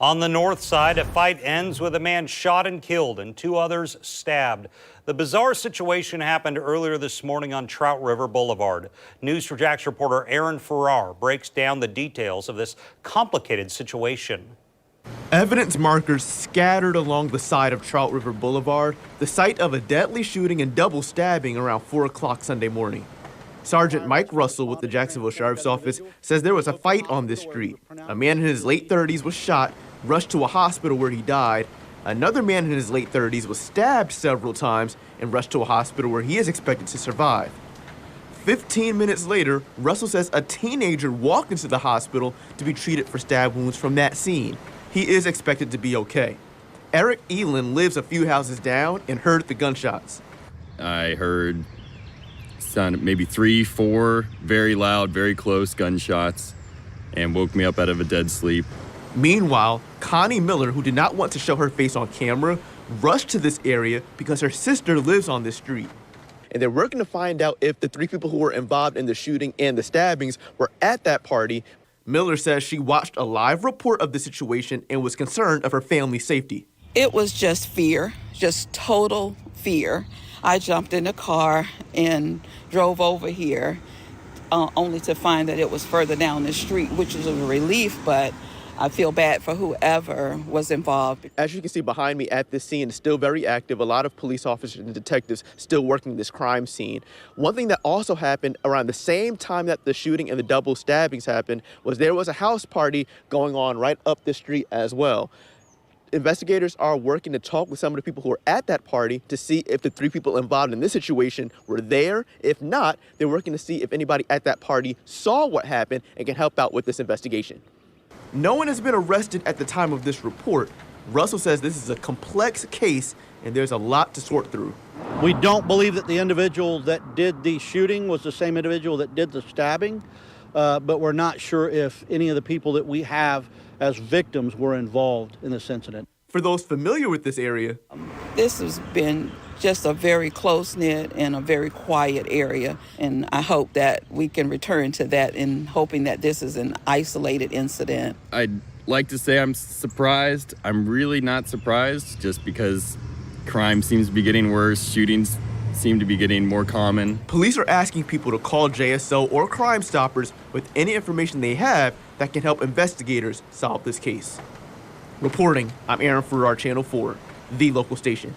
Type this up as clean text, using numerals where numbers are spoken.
On the north side, a fight ends with a man shot and killed and two others stabbed. The bizarre situation happened earlier this morning on Trout River Boulevard. News4Jax reporter Aaron Farrar breaks down the details of this complicated situation. Evidence markers scattered along the side of Trout River Boulevard, the site of a deadly shooting and double stabbing around 4 o'clock Sunday morning. Sergeant Mike Russell with the Jacksonville Sheriff's Office says there was a fight on this street. A man in his late 30s was shot, rushed to a hospital where he died. Another man in his late 30s was stabbed several times and rushed to a hospital where he is expected to survive. 15 minutes later, Russell says a teenager walked into the hospital to be treated for stab wounds from that scene. He is expected to be okay. Eric Elin lives a few houses down and heard the gunshots. I heard sound maybe 3, 4 very loud, very close gunshots and woke me up out of a dead sleep. Meanwhile, Connie Miller, who did not want to show her face on camera, rushed to this area because her sister lives on this street. And they're working to find out if the 3 people who were involved in the shooting and the stabbings were at that party. Miller says she watched a live report of the situation and was concerned of her family's safety. It was just fear, just total fear. I jumped in the car and drove over here, only to find that it was further down the street, which is a relief, but I feel bad for whoever was involved. As you can see behind me at this scene, it's still very active. A lot of police officers and detectives still working this crime scene. One thing that also happened around the same time that the shooting and the double stabbings happened was there was a house party going on right up the street as well. Investigators are working to talk with some of the people who were at that party to see if the 3 people involved in this situation were there. If not, they're working to see if anybody at that party saw what happened and can help out with this investigation. No one has been arrested at the time of this report. Russell says this is a complex case and there's a lot to sort through. We don't believe that the individual that did the shooting was the same individual that did the stabbing, but we're not sure if any of the people that we have as victims were involved in this incident. For those familiar with this area, This has been just a very close-knit and a very quiet area, and I hope that we can return to that in hoping that this is an isolated incident. I'd like to say I'm surprised. I'm really not surprised, just because crime seems to be getting worse, shootings seem to be getting more common. police are asking people to call JSO or Crime Stoppers with any information they have that can help investigators solve this case. Reporting, I'm Aaron Farrar, Channel 4, the local station.